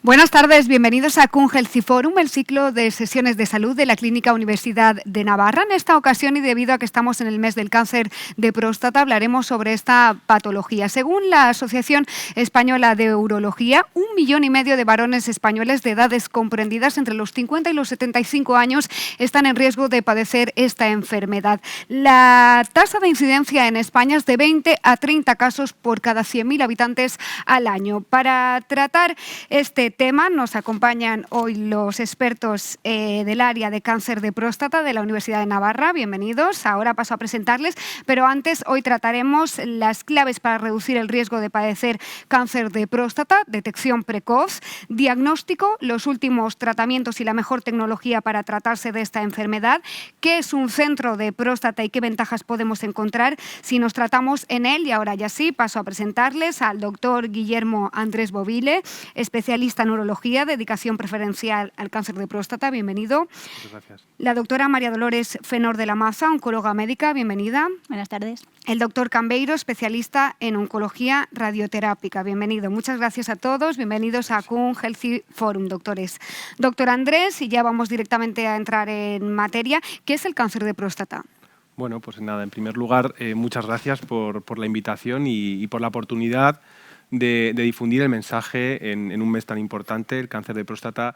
Buenas tardes, bienvenidos a Kun Healthy Forum, el ciclo de sesiones de salud de la Clínica Universidad de Navarra. En esta ocasión, y debido a que estamos en el mes del cáncer de próstata, hablaremos sobre esta patología. Según la Asociación Española de Urología, 1,5 millones de varones españoles de edades comprendidas entre los 50 y los 75 años están en riesgo de padecer esta enfermedad. La tasa de incidencia en España es de 20 a 30 casos por cada 100.000 habitantes al año. Para tratar este tema nos acompañan hoy los expertos del área de cáncer de próstata de la Universidad de Navarra. Bienvenidos. Ahora paso a presentarles, pero antes hoy trataremos las claves para reducir el riesgo de padecer cáncer de próstata, detección precoz, diagnóstico, los últimos tratamientos y la mejor tecnología para tratarse de esta enfermedad, qué es un centro de próstata y qué ventajas podemos encontrar si nos tratamos en él. Y ahora ya sí, paso a presentarles al doctor Guillermo Andrés Bovile, especialista en urología, dedicación preferencial al cáncer de próstata. Bienvenido. Muchas gracias. La doctora María Dolores Fenor de la Maza, oncóloga médica. Bienvenida. Buenas tardes. El doctor Cambeiro, especialista en oncología radioterápica. Bienvenido. Muchas gracias a todos. Bienvenidos a Kun Healthy Forum, doctores. Doctor Andrés, y ya vamos directamente a entrar en materia. ¿Qué es el cáncer de próstata? Bueno, pues nada, en primer lugar, muchas gracias por la invitación y por la oportunidad de difundir el mensaje en un mes tan importante. El cáncer de próstata,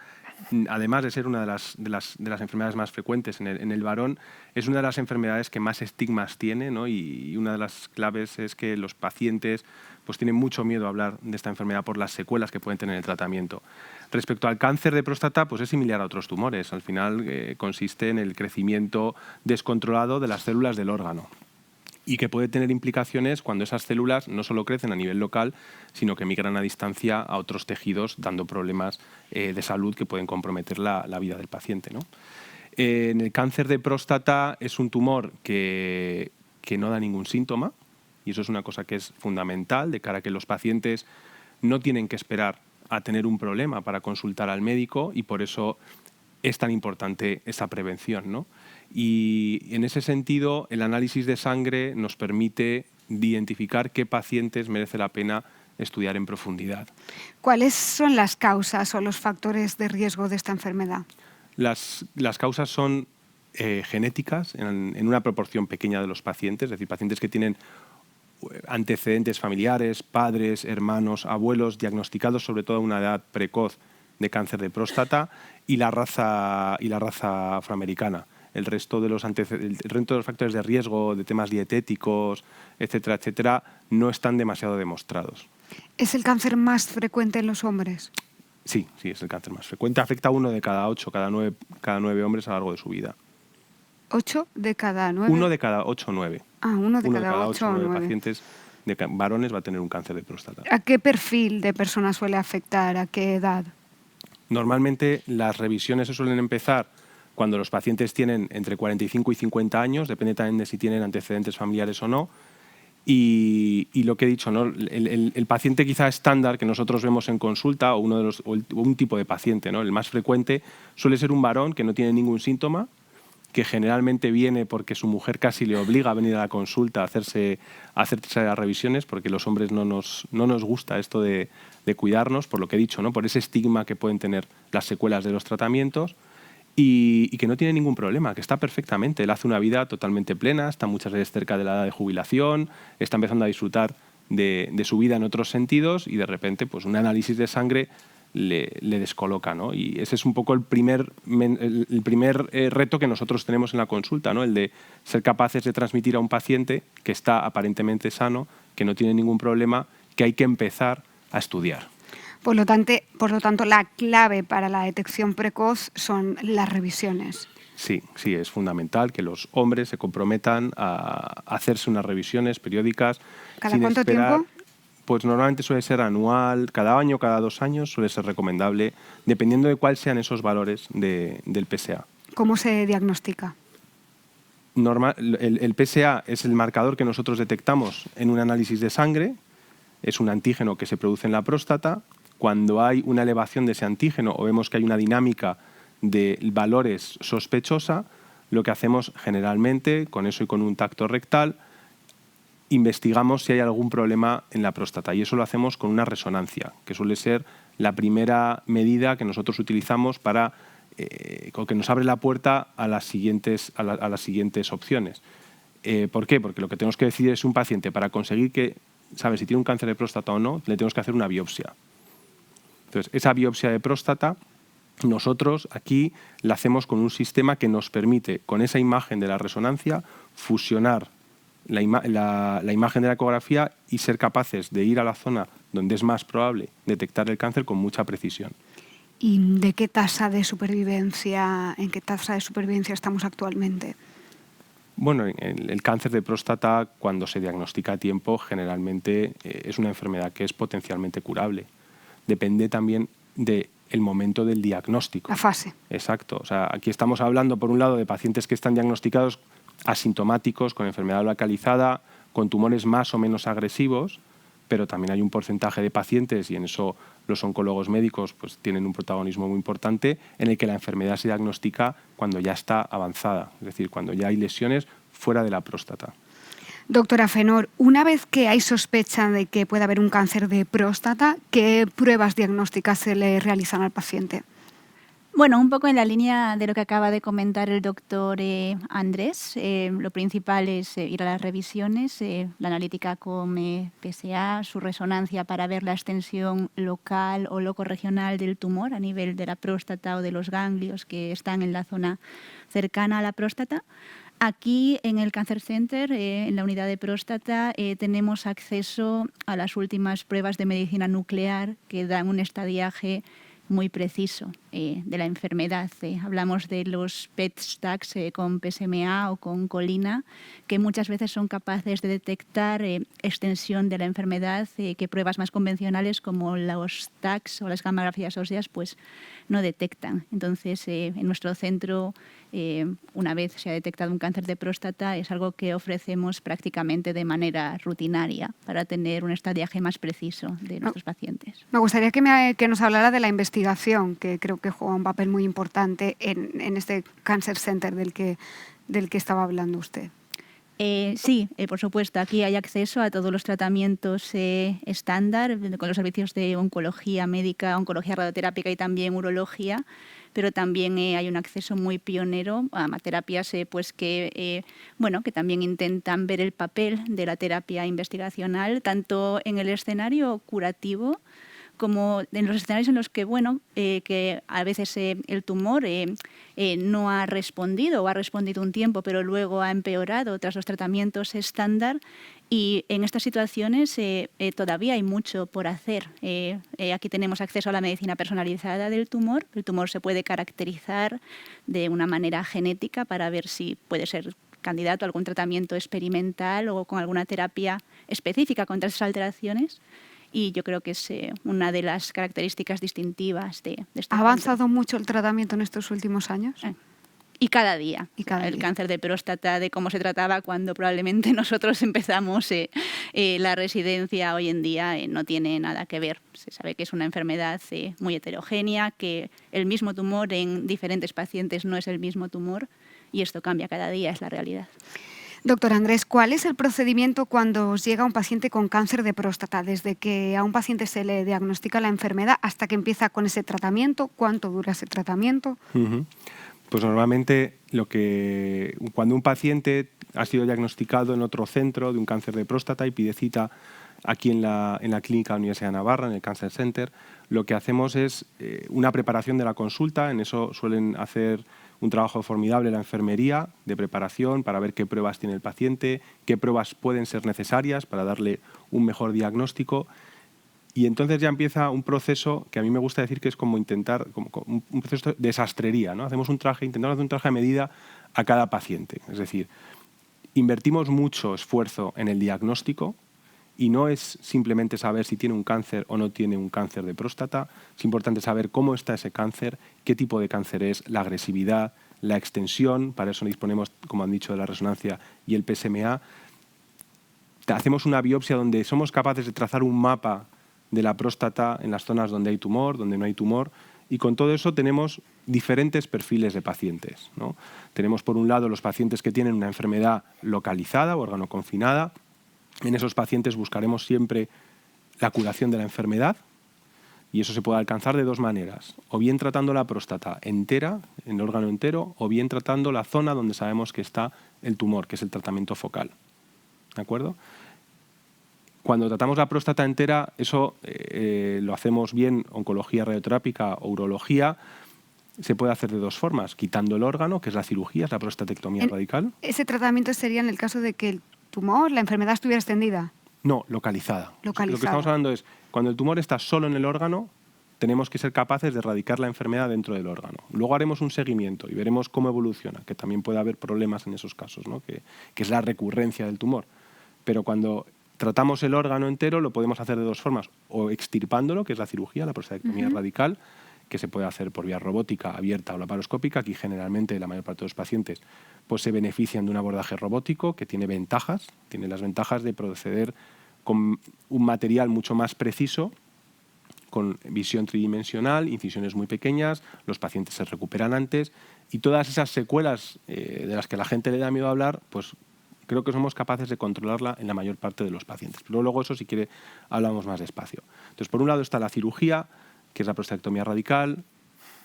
además de ser una de las enfermedades más frecuentes en el varón, es una de las enfermedades que más estigmas tiene, ¿no? Y una de las claves es que los pacientes pues tienen mucho miedo a hablar de esta enfermedad por las secuelas que pueden tener en el tratamiento. Respecto al cáncer de próstata, pues es similar a otros tumores. Al final consiste en el crecimiento descontrolado de las células del órgano, y que puede tener implicaciones cuando esas células no solo crecen a nivel local, sino que migran a distancia a otros tejidos, dando problemas de salud que pueden comprometer la vida del paciente, ¿no? En el cáncer de próstata es un tumor que no da ningún síntoma, y eso es una cosa que es fundamental de cara a que los pacientes no tienen que esperar a tener un problema para consultar al médico, y por eso es tan importante esa prevención, ¿no? Y en ese sentido, el análisis de sangre nos permite identificar qué pacientes merece la pena estudiar en profundidad. ¿Cuáles son las causas o los factores de riesgo de esta enfermedad? Las causas son genéticas en una proporción pequeña de los pacientes, es decir, pacientes que tienen antecedentes familiares, padres, hermanos, abuelos, diagnosticados sobre todo a una edad precoz de cáncer de próstata, y la raza afroamericana. El resto de los factores de riesgo, de temas dietéticos, etcétera, etcétera, no están demasiado demostrados. ¿Es el cáncer más frecuente en los hombres? Sí, es el cáncer más frecuente. Afecta a 1 de cada 8, cada 9 hombres a lo largo de su vida. ¿8 de cada 9? 1 de cada 8 o 9. Ah, 1 de cada 8 o 9 pacientes varones va a tener un cáncer de próstata. ¿A qué perfil de persona suele afectar? ¿A qué edad? Normalmente las revisiones se suelen empezar cuando los pacientes tienen entre 45 y 50 años, depende también de si tienen antecedentes familiares o no. Y lo que he dicho, ¿no? El paciente quizá estándar que nosotros vemos en consulta, o un tipo de paciente, ¿no? El más frecuente suele ser un varón que no tiene ningún síntoma, que generalmente viene porque su mujer casi le obliga a venir a la consulta a hacerse las revisiones, porque los hombres no nos gusta esto de cuidarnos, por lo que he dicho, ¿no? Por ese estigma que pueden tener las secuelas de los tratamientos, y que no tiene ningún problema, que está perfectamente. Él hace una vida totalmente plena, está muchas veces cerca de la edad de jubilación, está empezando a disfrutar de su vida en otros sentidos, y de repente pues un análisis de sangre le descoloca, ¿no? Y ese es un poco el primer reto que nosotros tenemos en la consulta, ¿no? El de ser capaces de transmitir a un paciente que está aparentemente sano, que no tiene ningún problema, que hay que empezar a estudiar. Por lo tanto, la clave para la detección precoz son las revisiones. Sí, es fundamental que los hombres se comprometan a hacerse unas revisiones periódicas. ¿Cada cuánto tiempo? Pues normalmente suele ser anual, cada año, cada 2 años, suele ser recomendable, dependiendo de cuáles sean esos valores del PSA. ¿Cómo se diagnostica? El PSA es el marcador que nosotros detectamos en un análisis de sangre, es un antígeno que se produce en la próstata. Cuando hay una elevación de ese antígeno o vemos que hay una dinámica de valores sospechosa, lo que hacemos generalmente, con eso y con un tacto rectal, investigamos si hay algún problema en la próstata, y eso lo hacemos con una resonancia, que suele ser la primera medida que nosotros utilizamos para que nos abre la puerta a las siguientes opciones. ¿Por qué? Porque lo que tenemos que decidir es un paciente, para conseguir que sabe si tiene un cáncer de próstata o no, le tenemos que hacer una biopsia. Entonces, esa biopsia de próstata nosotros aquí la hacemos con un sistema que nos permite, con esa imagen de la resonancia, fusionar la imagen de la ecografía y ser capaces de ir a la zona donde es más probable detectar el cáncer con mucha precisión. ¿Y de qué tasa de supervivencia, en qué tasa de supervivencia estamos actualmente? Bueno, el cáncer de próstata, cuando se diagnostica a tiempo, generalmente es una enfermedad que es potencialmente curable. Depende también del momento del diagnóstico. La fase. Exacto. O sea, aquí estamos hablando, por un lado, de pacientes que están diagnosticados asintomáticos, con enfermedad localizada, con tumores más o menos agresivos, pero también hay un porcentaje de pacientes, y en eso los oncólogos médicos pues tienen un protagonismo muy importante, en el que la enfermedad se diagnostica cuando ya está avanzada, es decir, cuando ya hay lesiones fuera de la próstata. Doctora Fenor, una vez que hay sospecha de que puede haber un cáncer de próstata, ¿qué pruebas diagnósticas se le realizan al paciente? Bueno, un poco en la línea de lo que acaba de comentar el doctor Andrés, lo principal es ir a las revisiones, la analítica con PSA, su resonancia para ver la extensión local o locorregional del tumor a nivel de la próstata o de los ganglios que están en la zona cercana a la próstata. Aquí en el Cancer Center, en la unidad de próstata, tenemos acceso a las últimas pruebas de medicina nuclear que dan un estadiaje muy preciso de la enfermedad. Hablamos de los PET-STACs con PSMA o con colina, que muchas veces son capaces de detectar extensión de la enfermedad que pruebas más convencionales como los TACs o las gamografías óseas pues no detectan. Entonces, en nuestro centro, una vez se ha detectado un cáncer de próstata, es algo que ofrecemos prácticamente de manera rutinaria para tener un estadiaje más preciso de nuestros pacientes. Me gustaría que nos hablara de la investigación, que creo que juega un papel muy importante en este Cancer Center del que estaba hablando usted. Sí, por supuesto. Aquí hay acceso a todos los tratamientos estándar, con los servicios de oncología médica, oncología radioterápica y también urología, pero también hay un acceso muy pionero a terapias pues que también intentan ver el papel de la terapia investigacional, tanto en el escenario curativo como en los escenarios en los que, que a veces el tumor no ha respondido o ha respondido un tiempo, pero luego ha empeorado tras los tratamientos estándar. Y en estas situaciones todavía hay mucho por hacer. Aquí tenemos acceso a la medicina personalizada del tumor. El tumor se puede caracterizar de una manera genética para ver si puede ser candidato a algún tratamiento experimental o con alguna terapia específica contra esas alteraciones. Y yo creo que es una de las características distintivas de esta. ¿Ha avanzado mucho el tratamiento en estos últimos años? Y cada día. El cáncer de próstata, de cómo se trataba cuando probablemente nosotros empezamos la residencia, hoy en día no tiene nada que ver. Se sabe que es una enfermedad muy heterogénea, que el mismo tumor en diferentes pacientes no es el mismo tumor, y esto cambia cada día, es la realidad. Doctor Andrés, ¿cuál es el procedimiento cuando os llega un paciente con cáncer de próstata? Desde que a un paciente se le diagnostica la enfermedad hasta que empieza con ese tratamiento, ¿cuánto dura ese tratamiento? Pues normalmente cuando un paciente ha sido diagnosticado en otro centro de un cáncer de próstata y pide cita aquí en la Clínica Universidad de Navarra, en el Cancer Center, lo que hacemos es una preparación de la consulta. En eso suelen hacer un trabajo formidable la enfermería de preparación para ver qué pruebas tiene el paciente, qué pruebas pueden ser necesarias para darle un mejor diagnóstico. Y entonces ya empieza un proceso que a mí me gusta decir que es como un proceso de sastrería, ¿no? Intentamos hacer un traje a medida a cada paciente. Es decir, invertimos mucho esfuerzo en el diagnóstico, y no es simplemente saber si tiene un cáncer o no tiene un cáncer de próstata. Es importante saber cómo está ese cáncer, qué tipo de cáncer es, la agresividad, la extensión. Para eso disponemos, como han dicho, de la resonancia y el PSMA. Hacemos una biopsia donde somos capaces de trazar un mapa de la próstata en las zonas donde hay tumor, donde no hay tumor, y con todo eso tenemos diferentes perfiles de pacientes, ¿no? Tenemos, por un lado, los pacientes que tienen una enfermedad localizada, órgano confinada, En esos pacientes buscaremos siempre la curación de la enfermedad, y eso se puede alcanzar de dos maneras, o bien tratando la próstata entera, el órgano entero, o bien tratando la zona donde sabemos que está el tumor, que es el tratamiento focal. ¿De acuerdo? Cuando tratamos la próstata entera, eso lo hacemos bien, oncología radioterápica o urología, se puede hacer de dos formas, quitando el órgano, que es la cirugía, es la prostatectomía radical. ¿Ese tratamiento sería en el caso de que el tumor, la enfermedad estuviera extendida? No, localizada. Localizada. Lo que estamos hablando es, cuando el tumor está solo en el órgano, tenemos que ser capaces de erradicar la enfermedad dentro del órgano. Luego haremos un seguimiento y veremos cómo evoluciona, que también puede haber problemas en esos casos, ¿no? que es la recurrencia del tumor. Pero cuando tratamos el órgano entero, lo podemos hacer de dos formas, o extirpándolo, que es la cirugía, la prostatectomía radical, que se puede hacer por vía robótica, abierta o laparoscópica. Aquí generalmente la mayor parte de los pacientes pues, se benefician de un abordaje robótico que tiene ventajas, tiene las ventajas de proceder con un material mucho más preciso, con visión tridimensional, incisiones muy pequeñas, los pacientes se recuperan antes y todas esas secuelas de las que la gente le da miedo a hablar, pues creo que somos capaces de controlarla en la mayor parte de los pacientes. Pero luego eso, si quiere, hablamos más despacio. Entonces, por un lado está la cirugía, que es la prostatectomía radical.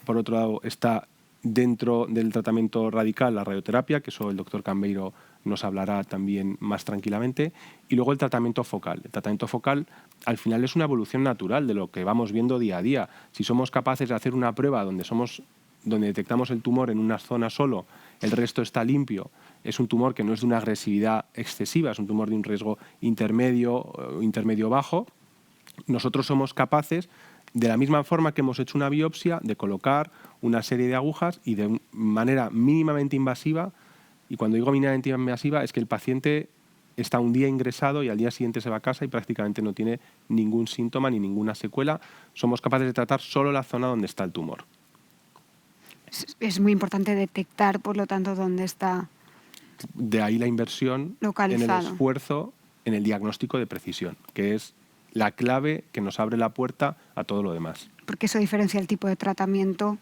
Por otro lado está dentro del tratamiento radical la radioterapia, que eso el doctor Cambeiro nos hablará también más tranquilamente. Y luego el tratamiento focal. El tratamiento focal al final es una evolución natural de lo que vamos viendo día a día. Si somos capaces de hacer una prueba donde detectamos el tumor en una zona solo, el resto está limpio, es un tumor que no es de una agresividad excesiva, es un tumor de un riesgo intermedio bajo, nosotros somos capaces, de la misma forma que hemos hecho una biopsia, de colocar una serie de agujas y de manera mínimamente invasiva, y cuando digo mínimamente invasiva es que el paciente está un día ingresado y al día siguiente se va a casa y prácticamente no tiene ningún síntoma ni ninguna secuela, somos capaces de tratar solo la zona donde está el tumor. Es muy importante detectar, por lo tanto, dónde está de ahí la inversión localizado. En el esfuerzo, en el diagnóstico de precisión, que es la clave que nos abre la puerta a todo lo demás. Porque eso diferencia el tipo de tratamiento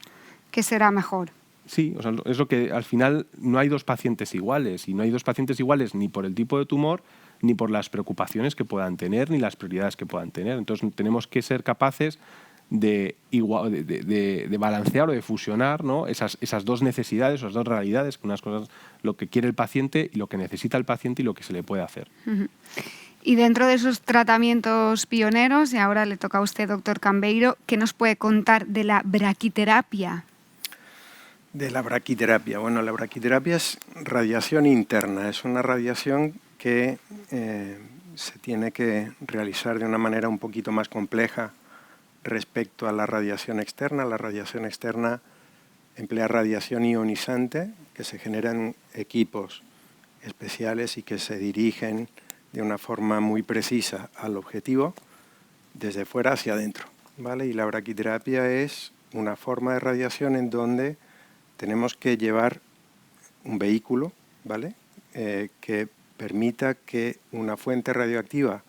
que será mejor. Sí, o sea, es lo que al final no hay dos pacientes iguales, y no hay dos pacientes iguales ni por el tipo de tumor, ni por las preocupaciones que puedan tener, ni las prioridades que puedan tener. Entonces tenemos que ser capaces de balancear o de fusionar, ¿no? esas dos necesidades, esas dos realidades, unas cosas, lo que quiere el paciente y lo que necesita el paciente y lo que se le puede hacer. Y dentro de esos tratamientos pioneros, y ahora le toca a usted, doctor Cambeiro, ¿qué nos puede contar de la braquiterapia? De la braquiterapia. Bueno, la braquiterapia es radiación interna, es una radiación que se tiene que realizar de una manera un poquito más compleja respecto a la radiación externa. La radiación externa emplea radiación ionizante que se genera en equipos especiales y que se dirigen de una forma muy precisa al objetivo desde fuera hacia adentro, ¿vale? Y la braquiterapia es una forma de radiación en donde tenemos que llevar un vehículo, ¿vale? Que permita que una fuente radioactiva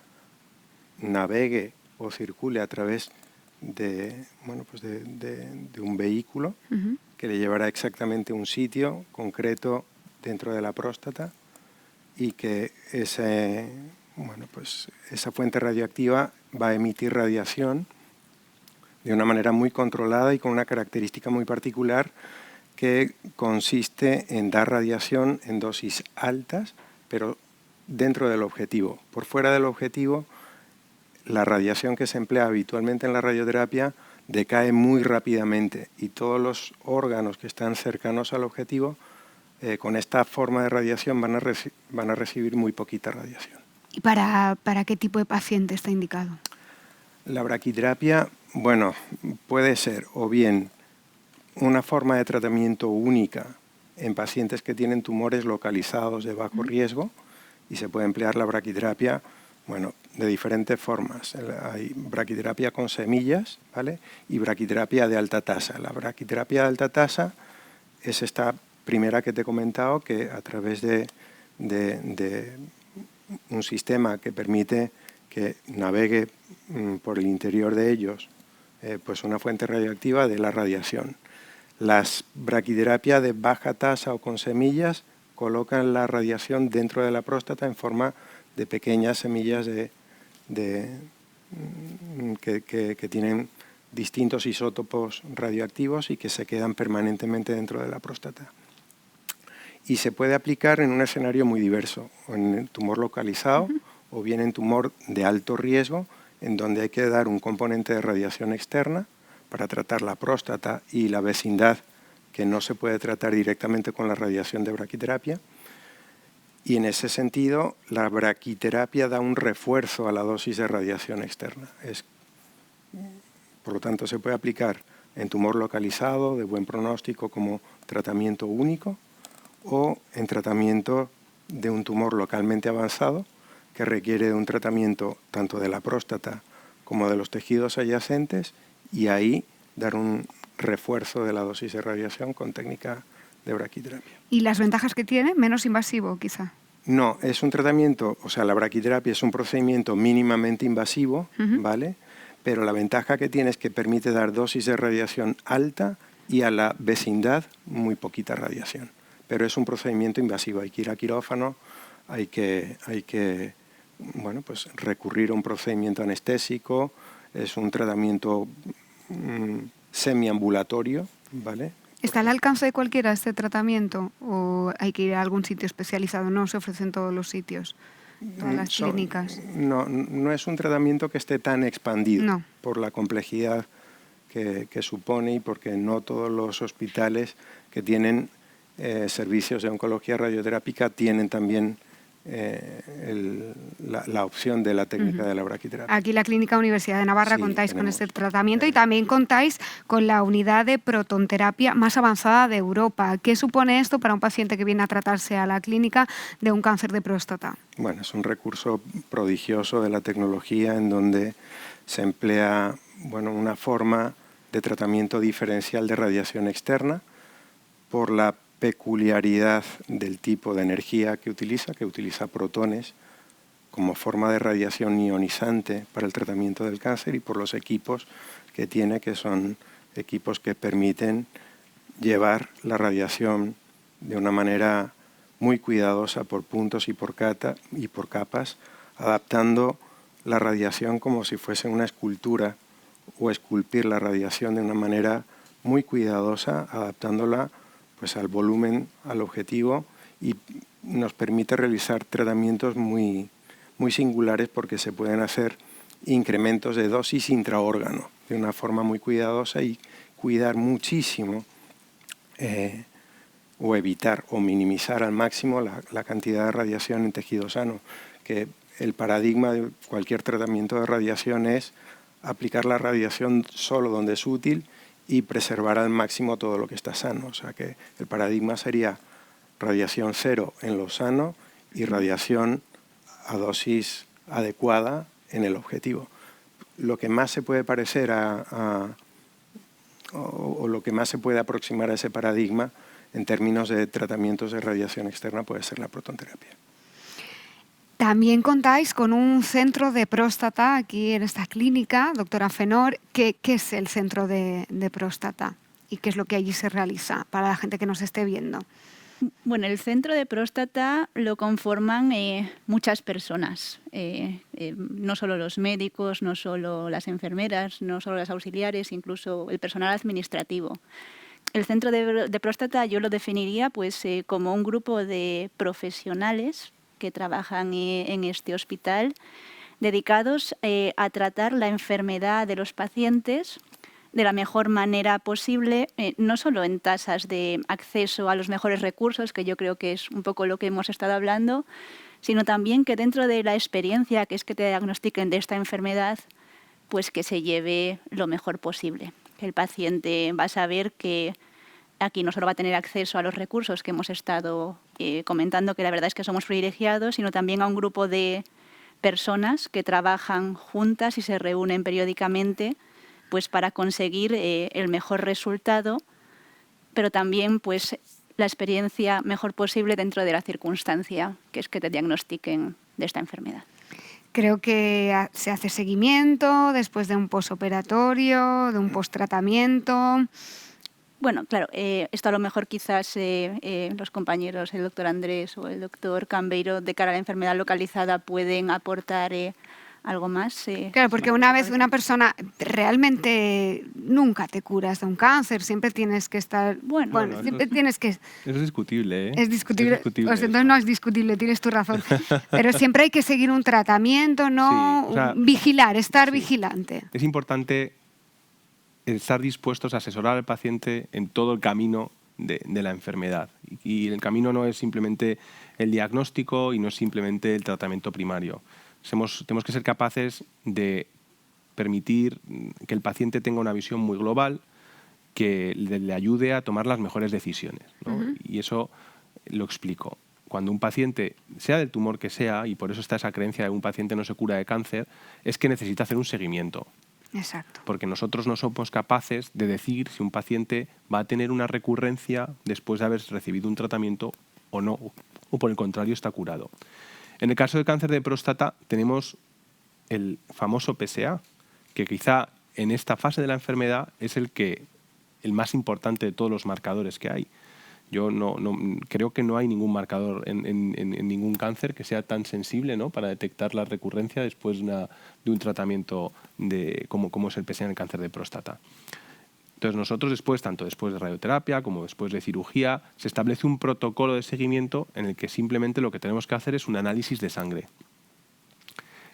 navegue o circule a través de un vehículo que le llevará exactamente a un sitio concreto dentro de la próstata y que esa fuente radioactiva va a emitir radiación de una manera muy controlada y con una característica muy particular que consiste en dar radiación en dosis altas, pero dentro del objetivo. Por fuera del objetivo, la radiación que se emplea habitualmente en la radioterapia decae muy rápidamente y todos los órganos que están cercanos al objetivo con esta forma de radiación van a recibir muy poquita radiación. ¿Y para qué tipo de paciente está indicado? La braquiterapia, bueno, puede ser o bien una forma de tratamiento única en pacientes que tienen tumores localizados de bajo riesgo y se puede emplear la braquiterapia, bueno, de diferentes formas. Hay braquiterapia con semillas, ¿vale? Y braquiterapia de alta tasa. La braquiterapia de alta tasa es esta primera que te he comentado, que a través de un sistema que permite que navegue por el interior de ellos pues una fuente radioactiva de la radiación. Las braquiterapias de baja tasa o con semillas colocan la radiación dentro de la próstata en forma de pequeñas semillas que tienen distintos isótopos radioactivos y que se quedan permanentemente dentro de la próstata. Y se puede aplicar en un escenario muy diverso, en el tumor localizado o bien en tumor de alto riesgo, en donde hay que dar un componente de radiación externa para tratar la próstata y la vecindad, que no se puede tratar directamente con la radiación de braquiterapia. Y en ese sentido, la braquiterapia da un refuerzo a la dosis de radiación externa. Por lo tanto, se puede aplicar en tumor localizado, de buen pronóstico, como tratamiento único, o en tratamiento de un tumor localmente avanzado, que requiere de un tratamiento tanto de la próstata como de los tejidos adyacentes, y ahí dar un refuerzo de la dosis de radiación con técnica de braquiterapia. ¿Y las ventajas que tiene? Menos invasivo, quizá. No, es un tratamiento, o sea, la braquiterapia es un procedimiento mínimamente invasivo, ¿vale? Pero la ventaja que tiene es que permite dar dosis de radiación alta y a la vecindad muy poquita radiación. Pero es un procedimiento invasivo, hay que ir a quirófano, hay que bueno, pues recurrir a un procedimiento anestésico, es un tratamiento semiambulatorio, ¿vale? ¿Está al alcance de cualquiera este tratamiento o hay que ir a algún sitio especializado? ¿No se ofrece en todos los sitios, todas las clínicas? No es un tratamiento que esté tan expandido por la complejidad que supone y porque no todos los hospitales que tienen servicios de oncología radioterápica tienen también la opción de la técnica de la braquiterapia. Aquí la Clínica Universidad de Navarra contáis con este tratamiento y también contáis con la unidad de protonterapia más avanzada de Europa. ¿Qué supone esto para un paciente que viene a tratarse a la clínica de un cáncer de próstata? Bueno, es un recurso prodigioso de la tecnología en donde se emplea, bueno, una forma de tratamiento diferencial de radiación externa por la peculiaridad del tipo de energía que utiliza protones como forma de radiación ionizante para el tratamiento del cáncer, y por los equipos que tiene, que son equipos que permiten llevar la radiación de una manera muy cuidadosa por puntos y por capas, adaptando la radiación como si fuese una escultura, o esculpir la radiación de una manera muy cuidadosa, adaptándola pues al volumen, al objetivo, y nos permite realizar tratamientos muy singulares porque se pueden hacer incrementos de dosis intraórgano de una forma muy cuidadosa y cuidar muchísimo o evitar o minimizar al máximo la cantidad de radiación en tejido sano, que el paradigma de cualquier tratamiento de radiación es aplicar la radiación solo donde es útil y preservar al máximo todo lo que está sano. O sea que el paradigma sería radiación cero en lo sano y radiación a dosis adecuada en el objetivo. Lo que más se puede parecer o lo que más se puede aproximar a ese paradigma en términos de tratamientos de radiación externa puede ser la protonterapia. También contáis con un centro de próstata aquí en esta clínica, doctora Fenor. ¿Qué es el centro de próstata y qué es lo que allí se realiza para la gente que nos esté viendo? Bueno, el centro de próstata lo conforman muchas personas, no solo los médicos, no solo las enfermeras, no solo las auxiliares, incluso el personal administrativo. El centro de próstata yo lo definiría pues, como un grupo de profesionales que trabajan en este hospital dedicados a tratar la enfermedad de los pacientes de la mejor manera posible, no solo en tasas de acceso a los mejores recursos, que yo creo que es un poco lo que hemos estado hablando, sino también que dentro de la experiencia que es que te diagnostiquen de esta enfermedad, pues que se lleve lo mejor posible. El paciente va a saber que aquí no solo va a tener acceso a los recursos que hemos estado comentando, que la verdad es que somos privilegiados, sino también a un grupo de personas que trabajan juntas y se reúnen periódicamente pues para conseguir el mejor resultado, pero también pues la experiencia mejor posible dentro de la circunstancia que es que te diagnostiquen de esta enfermedad. Creo que se hace seguimiento después de un posoperatorio, de un posttratamiento. Bueno, claro, esto a lo mejor quizás los compañeros, el doctor Andrés o el doctor Cambeiro, de cara a la enfermedad localizada, pueden aportar algo más. Claro, porque una vez una persona realmente nunca te curas de un cáncer, siempre tienes que estar... Bueno, siempre tienes que... Eso es discutible, ¿eh? Es discutible. Es discutible Pues entonces no es discutible, tienes tu razón. Pero siempre hay que seguir un tratamiento, ¿no? Sí, o sea, vigilar, estar sí. vigilante. Es importante estar dispuestos a asesorar al paciente en todo el camino de la enfermedad. Y el camino no es simplemente el diagnóstico y no es simplemente el tratamiento primario. Tenemos que ser capaces de permitir que el paciente tenga una visión muy global que le ayude a tomar las mejores decisiones, ¿no? Y eso lo explico. Cuando un paciente, sea del tumor que sea, y por eso está esa creencia de que un paciente no se cura de cáncer, es que necesita hacer un seguimiento. Exacto. Porque nosotros no somos capaces de decir si un paciente va a tener una recurrencia después de haber recibido un tratamiento o no, o por el contrario está curado. En el caso del cáncer de próstata tenemos el famoso PSA, que quizá en esta fase de la enfermedad es el más importante de todos los marcadores que hay. Yo creo que no hay ningún marcador en ningún cáncer que sea tan sensible, ¿no?, para detectar la recurrencia después de un tratamiento como es el PSA en el cáncer de próstata. Entonces nosotros tanto después de radioterapia como después de cirugía, se establece un protocolo de seguimiento en el que simplemente lo que tenemos que hacer es un análisis de sangre.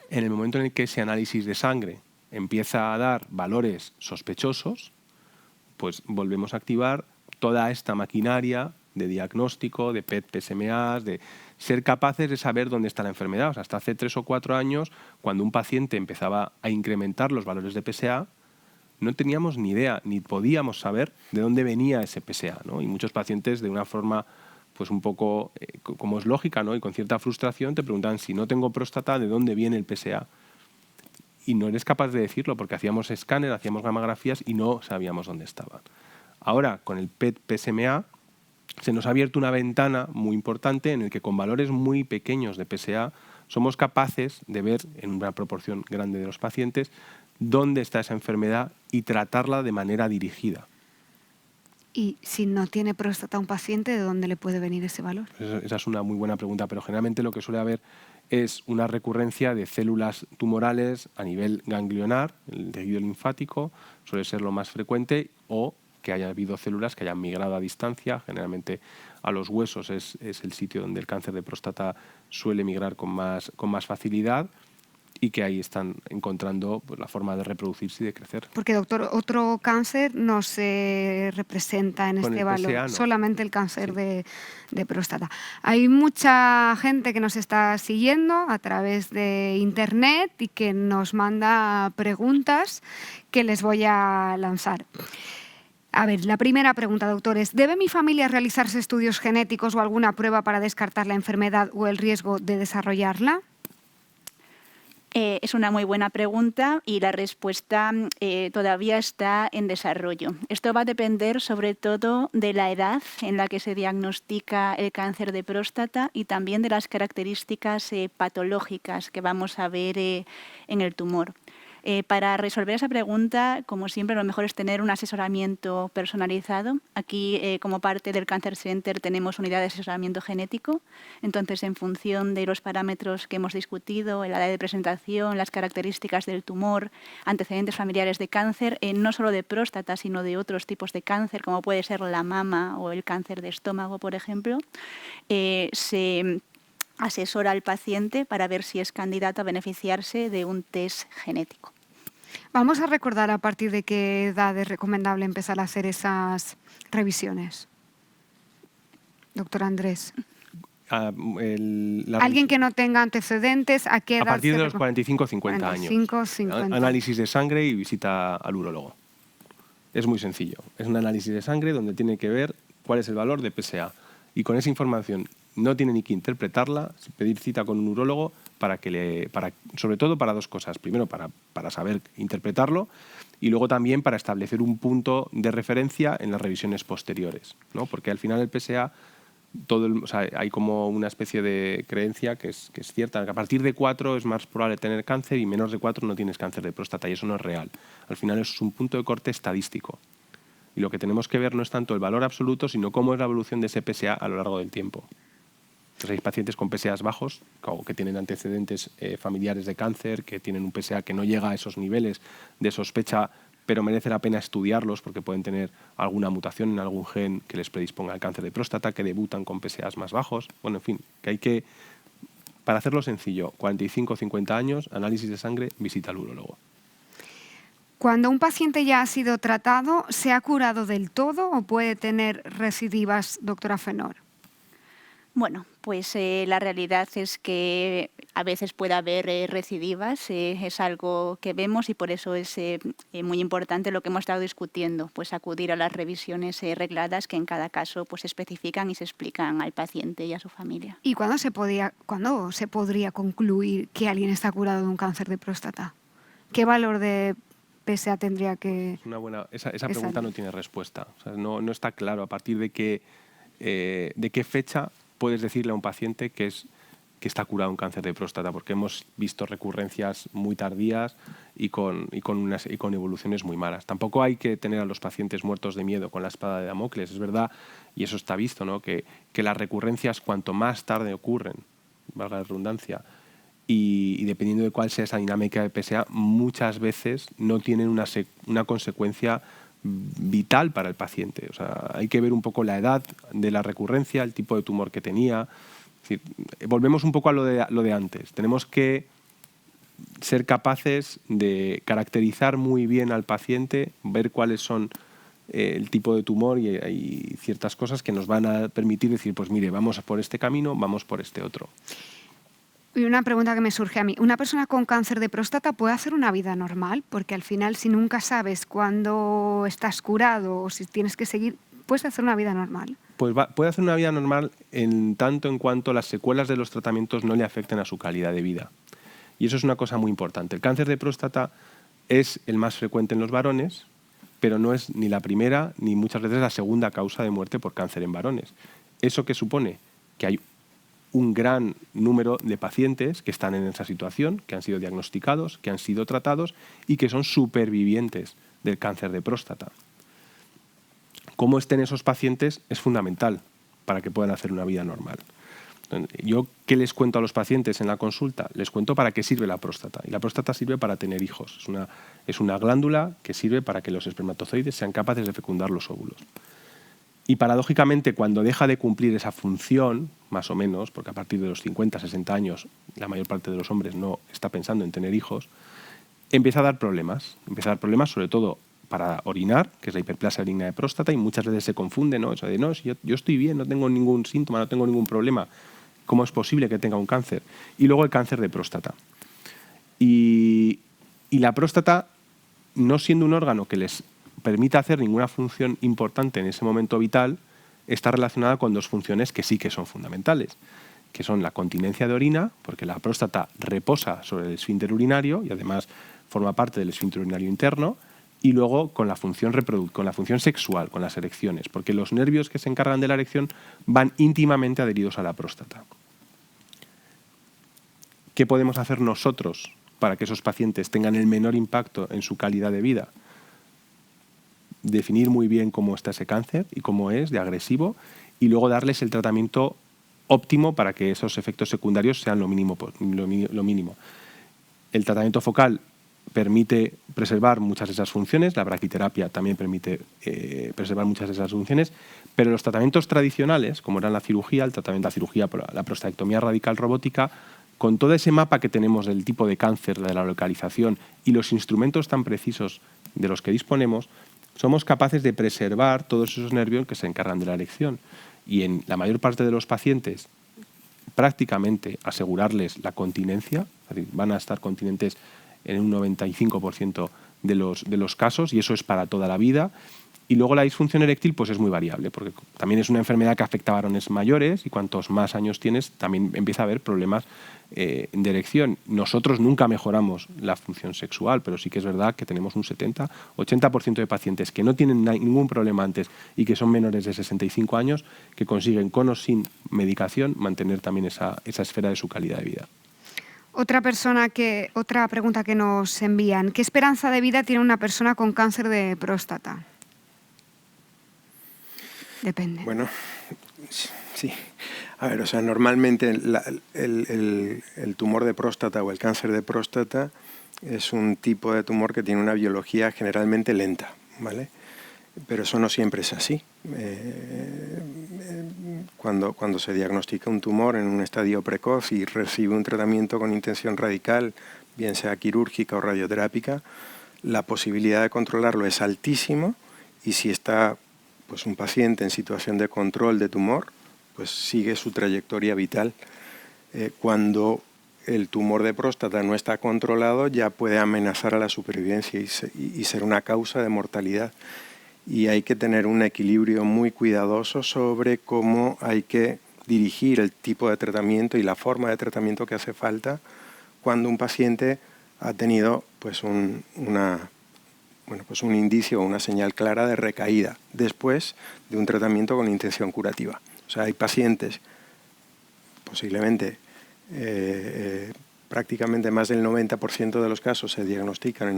En el momento en el que ese análisis de sangre empieza a dar valores sospechosos, pues volvemos a activar toda esta maquinaria de diagnóstico, de PET, PSMA, de ser capaces de saber dónde está la enfermedad. O sea, hasta hace 3 o 4 años, cuando un paciente empezaba a incrementar los valores de PSA, no teníamos ni idea, ni podíamos saber de dónde venía ese PSA, ¿no? Y muchos pacientes, de una forma pues un poco, como es lógica, ¿no?, y con cierta frustración, te preguntaban, si no tengo próstata, ¿de dónde viene el PSA? Y no eres capaz de decirlo porque hacíamos escáner, hacíamos gamografías y no sabíamos dónde estaban. Ahora, con el PET-PSMA, se nos ha abierto una ventana muy importante en el que con valores muy pequeños de PSA somos capaces de ver en una proporción grande de los pacientes dónde está esa enfermedad y tratarla de manera dirigida. Y si no tiene próstata un paciente, ¿de dónde le puede venir ese valor? Esa es una muy buena pregunta, pero generalmente lo que suele haber es una recurrencia de células tumorales a nivel ganglionar, el tejido linfático suele ser lo más frecuente, o que haya habido células que hayan migrado a distancia, generalmente a los huesos es el sitio donde el cáncer de próstata suele migrar con más facilidad, y que ahí están encontrando pues la forma de reproducirse y de crecer. Porque, doctor, otro cáncer no se representa en Con este el valor, PSA no. solamente el cáncer Sí. de próstata. Hay mucha gente que nos está siguiendo a través de internet y que nos manda preguntas que les voy a lanzar. A ver, la primera pregunta, doctor, es: ¿debe mi familia realizarse estudios genéticos o alguna prueba para descartar la enfermedad o el riesgo de desarrollarla? Es una muy buena pregunta y la respuesta todavía está en desarrollo. Esto va a depender sobre todo de la edad en la que se diagnostica el cáncer de próstata y también de las características patológicas que vamos a ver en el tumor. Para resolver esa pregunta, como siempre, lo mejor es tener un asesoramiento personalizado. Aquí, como parte del Cancer Center, tenemos unidad de asesoramiento genético. Entonces, en función de los parámetros que hemos discutido, la edad de presentación, las características del tumor, antecedentes familiares de cáncer, no solo de próstata, sino de otros tipos de cáncer, como puede ser la mama o el cáncer de estómago, por ejemplo, se asesora al paciente para ver si es candidato a beneficiarse de un test genético. Vamos a recordar a partir de qué edad es recomendable empezar a hacer esas revisiones. Doctor Andrés. Alguien que no tenga antecedentes, ¿a qué edad? A partir de los 45 o 50 años. 50. Análisis de sangre y visita al urólogo. Es muy sencillo. Es un análisis de sangre donde tiene que ver cuál es el valor de PSA. Y con esa información no tiene ni que interpretarla, pedir cita con un urólogo sobre todo para 2 cosas. Primero, para saber interpretarlo, y luego también para establecer un punto de referencia en las revisiones posteriores, ¿no? Porque al final el PSA, hay como una especie de creencia que es cierta, que a partir de 4 es más probable tener cáncer y menos de 4 no tienes cáncer de próstata, y eso no es real. Al final eso es un punto de corte estadístico. Y lo que tenemos que ver no es tanto el valor absoluto, sino cómo es la evolución de ese PSA a lo largo del tiempo. Entonces, hay pacientes con PSAs bajos, o que tienen antecedentes familiares de cáncer, que tienen un PSA que no llega a esos niveles de sospecha, pero merece la pena estudiarlos porque pueden tener alguna mutación en algún gen que les predisponga al cáncer de próstata, que debutan con PSAs más bajos. Bueno, en fin, que hay que, para hacerlo sencillo, 45 o 50 años, análisis de sangre, visita al urólogo. Cuando un paciente ya ha sido tratado, ¿se ha curado del todo o puede tener recidivas, doctora Fenor? Bueno, pues la realidad es que a veces puede haber recidivas, es algo que vemos y por eso es muy importante lo que hemos estado discutiendo, pues acudir a las revisiones regladas que en cada caso pues especifican y se explican al paciente y a su familia. ¿Y cuándo se podría concluir que alguien está curado de un cáncer de próstata? ¿Qué valor de PSA tendría que...? Esa pregunta no tiene respuesta. O sea, no está claro a partir de qué fecha puedes decirle a un paciente que está curado de un cáncer de próstata, porque hemos visto recurrencias muy tardías y con evoluciones muy malas. Tampoco hay que tener a los pacientes muertos de miedo con la espada de Damocles. Es verdad, y eso está visto, ¿no? que las recurrencias cuanto más tarde ocurren, valga la redundancia, y dependiendo de cuál sea esa dinámica de PSA, muchas veces no tienen una consecuencia vital para el paciente. O sea, hay que ver un poco la edad de la recurrencia, el tipo de tumor que tenía. Es decir, volvemos un poco a lo de antes. Tenemos que ser capaces de caracterizar muy bien al paciente, ver cuáles son el tipo de tumor y hay ciertas cosas que nos van a permitir decir, pues mire, vamos por este camino, vamos por este otro. Y una pregunta que me surge a mí. ¿Una persona con cáncer de próstata puede hacer una vida normal? Porque al final, si nunca sabes cuándo estás curado o si tienes que seguir, ¿puedes hacer una vida normal? Pues puede hacer una vida normal en tanto en cuanto las secuelas de los tratamientos no le afecten a su calidad de vida. Y eso es una cosa muy importante. El cáncer de próstata es el más frecuente en los varones, pero no es ni la primera ni muchas veces la segunda causa de muerte por cáncer en varones. ¿Eso qué supone? Que hay un gran número de pacientes que están en esa situación, que han sido diagnosticados, que han sido tratados y que son supervivientes del cáncer de próstata. Cómo estén esos pacientes es fundamental para que puedan hacer una vida normal. Yo, ¿qué les cuento a los pacientes en la consulta? Les cuento para qué sirve la próstata. Y la próstata sirve para tener hijos. Es una glándula que sirve para que los espermatozoides sean capaces de fecundar los óvulos. Y paradójicamente, cuando deja de cumplir esa función, más o menos, porque a partir de los 50, 60 años la mayor parte de los hombres no está pensando en tener hijos, empieza a dar problemas. Empieza a dar problemas sobre todo para orinar, que es la hiperplasia benigna de próstata, y muchas veces se confunde, ¿no? Eso de, no, si yo estoy bien, no tengo ningún síntoma, no tengo ningún problema, ¿cómo es posible que tenga un cáncer? Y luego el cáncer de próstata. Y la próstata, no siendo un órgano que les permita hacer ninguna función importante en ese momento vital, está relacionada con dos funciones que sí que son fundamentales, que son la continencia de orina, porque la próstata reposa sobre el esfínter urinario y además forma parte del esfínter urinario interno, y luego con la función con la función sexual, con las erecciones, porque los nervios que se encargan de la erección van íntimamente adheridos a la próstata. ¿Qué podemos hacer nosotros para que esos pacientes tengan el menor impacto en su calidad de vida? Definir muy bien cómo está ese cáncer y cómo es de agresivo y luego darles el tratamiento óptimo para que esos efectos secundarios sean lo mínimo. El tratamiento focal permite preservar muchas de esas funciones, la braquiterapia también permite preservar muchas de esas funciones, pero los tratamientos tradicionales, como eran la cirugía por la prostatectomía radical robótica, con todo ese mapa que tenemos del tipo de cáncer, de la localización y los instrumentos tan precisos de los que disponemos, somos capaces de preservar todos esos nervios que se encargan de la erección. Y en la mayor parte de los pacientes, prácticamente asegurarles la continencia, es decir, van a estar continentes en un 95% de los casos, y eso es para toda la vida. Y luego la disfunción eréctil pues es muy variable, porque también es una enfermedad que afecta a varones mayores y cuantos más años tienes, también empieza a haber problemas de erección. Nosotros nunca mejoramos la función sexual, pero sí que es verdad que tenemos un 70-80% de pacientes que no tienen ningún problema antes y que son menores de 65 años que consiguen con o sin medicación mantener también esa esfera de su calidad de vida. Otra pregunta que nos envían. ¿Qué esperanza de vida tiene una persona con cáncer de próstata? Depende. Bueno, sí. A ver, o sea, normalmente el tumor de próstata o el cáncer de próstata es un tipo de tumor que tiene una biología generalmente lenta, ¿vale? Pero eso no siempre es así. Cuando se diagnostica un tumor en un estadio precoz y recibe un tratamiento con intención radical, bien sea quirúrgica o radioterápica, la posibilidad de controlarlo es altísimo, y si está pues, un paciente en situación de control de tumor, pues sigue su trayectoria vital. Cuando el tumor de próstata no está controlado, ya puede amenazar a la supervivencia y ser una causa de mortalidad. Y hay que tener un equilibrio muy cuidadoso sobre cómo hay que dirigir el tipo de tratamiento y la forma de tratamiento que hace falta cuando un paciente ha tenido pues, un indicio o una señal clara de recaída después de un tratamiento con intención curativa. O sea, hay pacientes, posiblemente prácticamente más del 90% de los casos se diagnostican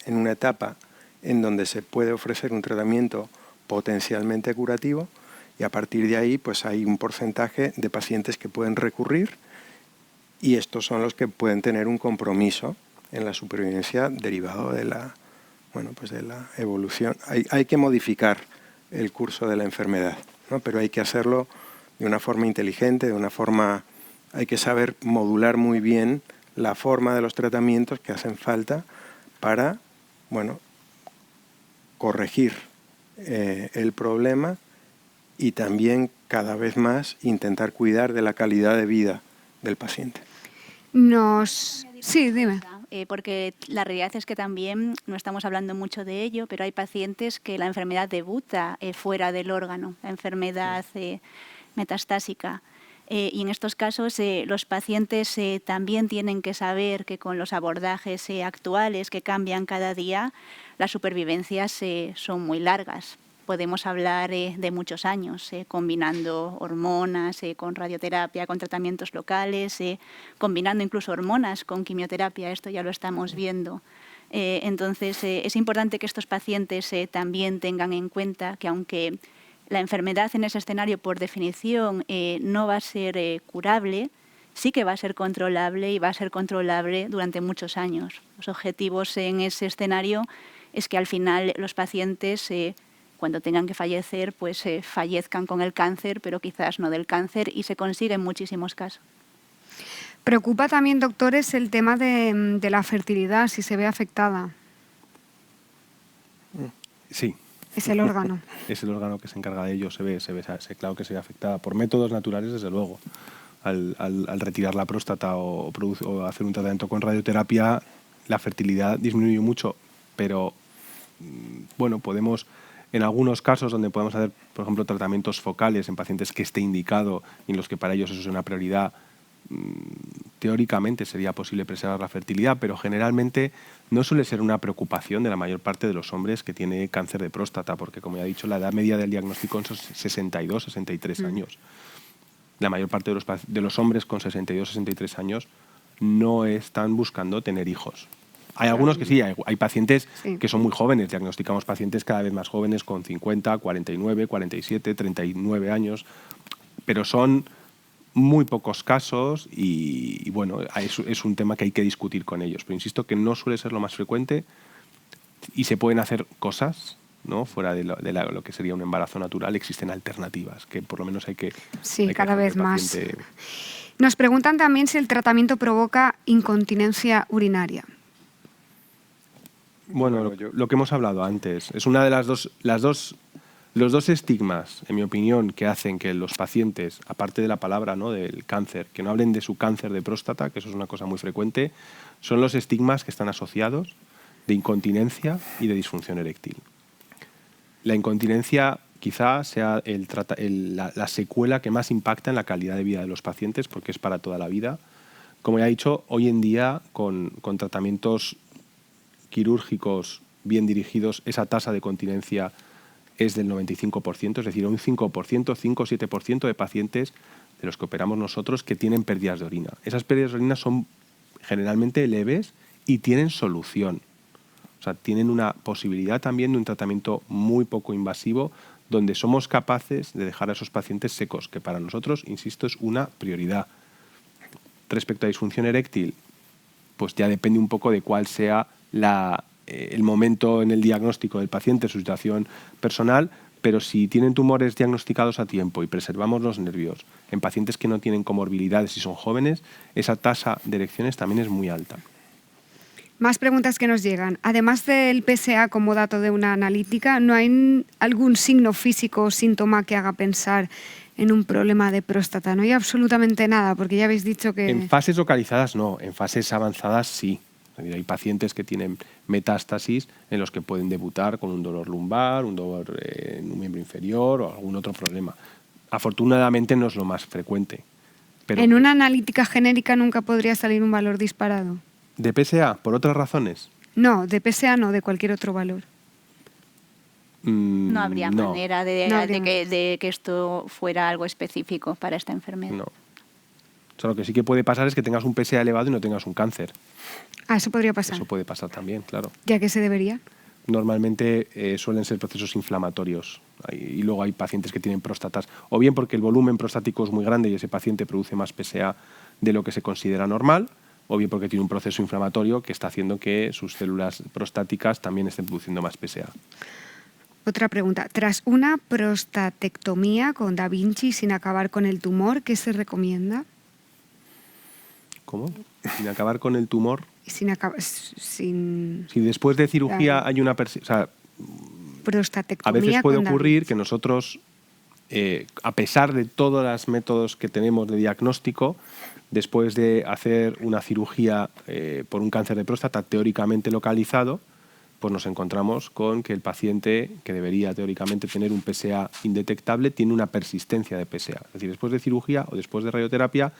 en una etapa en donde se puede ofrecer un tratamiento potencialmente curativo, y a partir de ahí pues hay un porcentaje de pacientes que pueden recurrir, y estos son los que pueden tener un compromiso en la supervivencia derivado de la, de la evolución. Hay que modificar el curso de la enfermedad, ¿no? Pero hay que hacerlo de una forma inteligente, hay que saber modular muy bien la forma de los tratamientos que hacen falta para, corregir el problema, y también cada vez más intentar cuidar de la calidad de vida del paciente. Sí, dime. Porque la realidad es que también no estamos hablando mucho de ello, pero hay pacientes que la enfermedad debuta fuera del órgano, la enfermedad metastásica. Y en estos casos los pacientes también tienen que saber que con los abordajes actuales que cambian cada día, las supervivencias son muy largas. Podemos hablar de muchos años, combinando hormonas con radioterapia, con tratamientos locales, combinando incluso hormonas con quimioterapia, esto ya lo estamos viendo. Entonces, es importante que estos pacientes también tengan en cuenta que aunque la enfermedad en ese escenario, por definición, no va a ser curable, sí que va a ser controlable, y va a ser controlable durante muchos años. Los objetivos en ese escenario es que al final los pacientes, cuando tengan que fallecer, pues fallezcan con el cáncer, pero quizás no del cáncer, y se consigue en muchísimos casos. Preocupa también, doctores, el tema de la fertilidad, si se ve afectada. Sí. Es el órgano. Es el órgano que se encarga de ello, claro que se ve afectada por métodos naturales, desde luego. Al retirar la próstata o hacer un tratamiento con radioterapia, la fertilidad disminuye mucho, pero podemos, en algunos casos donde podemos hacer, por ejemplo, tratamientos focales en pacientes que esté indicado y en los que para ellos eso es una prioridad, teóricamente sería posible preservar la fertilidad, pero generalmente no suele ser una preocupación de la mayor parte de los hombres que tiene cáncer de próstata, porque, como ya he dicho, la edad media del diagnóstico son 62, 63 años. La mayor parte de los hombres con 62, 63 años no están buscando tener hijos. Hay algunos que sí, hay pacientes que son muy jóvenes, diagnosticamos pacientes cada vez más jóvenes con 50, 49, 47, 39 años, pero son muy pocos casos y es un tema que hay que discutir con ellos. Pero insisto que no suele ser lo más frecuente, y se pueden hacer cosas, ¿no? Fuera de lo que sería un embarazo natural. Existen alternativas que por lo menos hay que... Sí, cada vez más. Nos preguntan también si el tratamiento provoca incontinencia urinaria. Bueno, lo que hemos hablado antes. Es una de los dos estigmas, en mi opinión, que hacen que los pacientes, aparte de la palabra, ¿no?, del cáncer, que no hablen de su cáncer de próstata, que eso es una cosa muy frecuente, son los estigmas que están asociados de incontinencia y de disfunción eréctil. La incontinencia quizá sea la secuela que más impacta en la calidad de vida de los pacientes, porque es para toda la vida. Como ya he dicho, hoy en día, con tratamientos quirúrgicos bien dirigidos, esa tasa de continencia es del 95%, es decir, un 5%, 5 o 7% de pacientes de los que operamos nosotros que tienen pérdidas de orina. Esas pérdidas de orina son generalmente leves y tienen solución. O sea, tienen una posibilidad también de un tratamiento muy poco invasivo donde somos capaces de dejar a esos pacientes secos, que para nosotros, insisto, es una prioridad. Respecto a disfunción eréctil, pues ya depende un poco de cuál sea el momento en el diagnóstico del paciente, su situación personal, pero si tienen tumores diagnosticados a tiempo y preservamos los nervios en pacientes que no tienen comorbilidades y son jóvenes, esa tasa de erecciones también es muy alta. Más preguntas que nos llegan. Además del PSA como dato de una analítica, ¿no hay algún signo físico o síntoma que haga pensar en un problema de próstata? No hay absolutamente nada, porque ya habéis dicho que... En fases localizadas no, en fases avanzadas sí. Es decir, hay pacientes que tienen metástasis en los que pueden debutar con un dolor lumbar, un dolor en un miembro inferior o algún otro problema. Afortunadamente no es lo más frecuente. Pero ¿En una analítica genérica nunca podría salir un valor disparado? ¿de PSA por otras razones? No, de PSA no, de cualquier otro valor. No habría No. manera de que esto fuera algo específico para esta enfermedad. No. O sea, lo que sí que puede pasar es que tengas un PSA elevado y no tengas un cáncer. Ah, eso podría pasar. Eso puede pasar también, claro. ¿Ya que se debería? Normalmente suelen ser procesos inflamatorios y luego hay pacientes que tienen próstatas, o bien porque el volumen prostático es muy grande y ese paciente produce más PSA de lo que se considera normal, o bien porque tiene un proceso inflamatorio que está haciendo que sus células prostáticas también estén produciendo más PSA. Otra pregunta. Tras una prostatectomía con Da Vinci sin acabar con el tumor, ¿qué se recomienda? ¿Cómo? Sin acabar con el tumor. Sin Si después de cirugía Claro. hay una... O sea, prostatectomía a veces puede con Da ocurrir Vinci. que nosotros, a pesar de todos los métodos que tenemos de diagnóstico, después de hacer una cirugía por un cáncer de próstata teóricamente localizado, pues nos encontramos con que el paciente, que debería teóricamente tener un PSA indetectable, tiene una persistencia de PSA. Es decir, después de cirugía o después de radioterapia,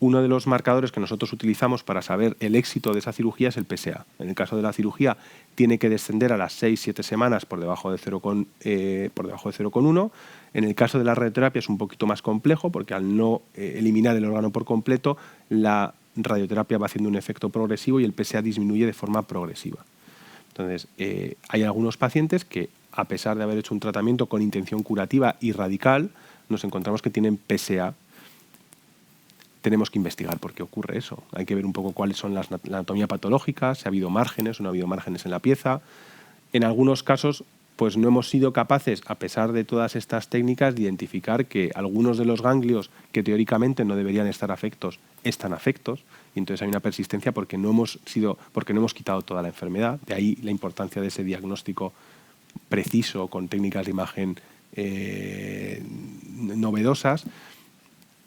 uno de los marcadores que nosotros utilizamos para saber el éxito de esa cirugía es el PSA. En el caso de la cirugía, tiene que descender a las 6-7 semanas por debajo de 0,1. En el caso de la radioterapia es un poquito más complejo porque al no eliminar el órgano por completo, la radioterapia va haciendo un efecto progresivo y el PSA disminuye de forma progresiva. Entonces, hay algunos pacientes que, a pesar de haber hecho un tratamiento con intención curativa y radical, nos encontramos que tienen PSA. Tenemos que investigar por qué ocurre eso. Hay que ver un poco cuáles son la anatomía patológica, si ha habido márgenes o no ha habido márgenes en la pieza. En algunos casos, pues no hemos sido capaces, a pesar de todas estas técnicas, de identificar que algunos de los ganglios que teóricamente no deberían estar afectos, están afectos, y entonces hay una persistencia porque no hemos quitado toda la enfermedad. De ahí la importancia de ese diagnóstico preciso, con técnicas de imagen novedosas,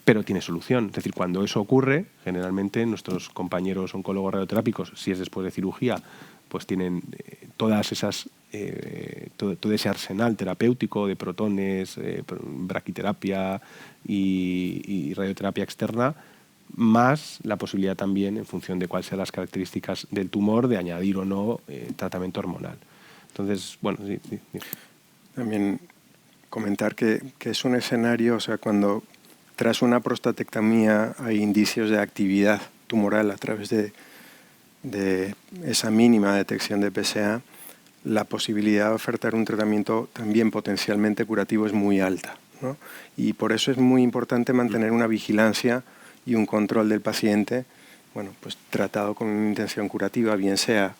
pero tiene solución. Es decir, cuando eso ocurre, generalmente nuestros compañeros oncólogos radioterápicos, si es después de cirugía, pues tienen todo ese arsenal terapéutico de protones, braquiterapia y radioterapia externa, más la posibilidad también, en función de cuáles sean las características del tumor, de añadir o no tratamiento hormonal. Entonces, bueno, sí. También comentar que es un escenario, o sea, cuando tras una prostatectomía hay indicios de actividad tumoral a través de esa mínima detección de PSA, la posibilidad de ofertar un tratamiento también potencialmente curativo es muy alta, ¿no? Y por eso es muy importante mantener una vigilancia y un control del paciente, bueno, pues tratado con una intención curativa, bien sea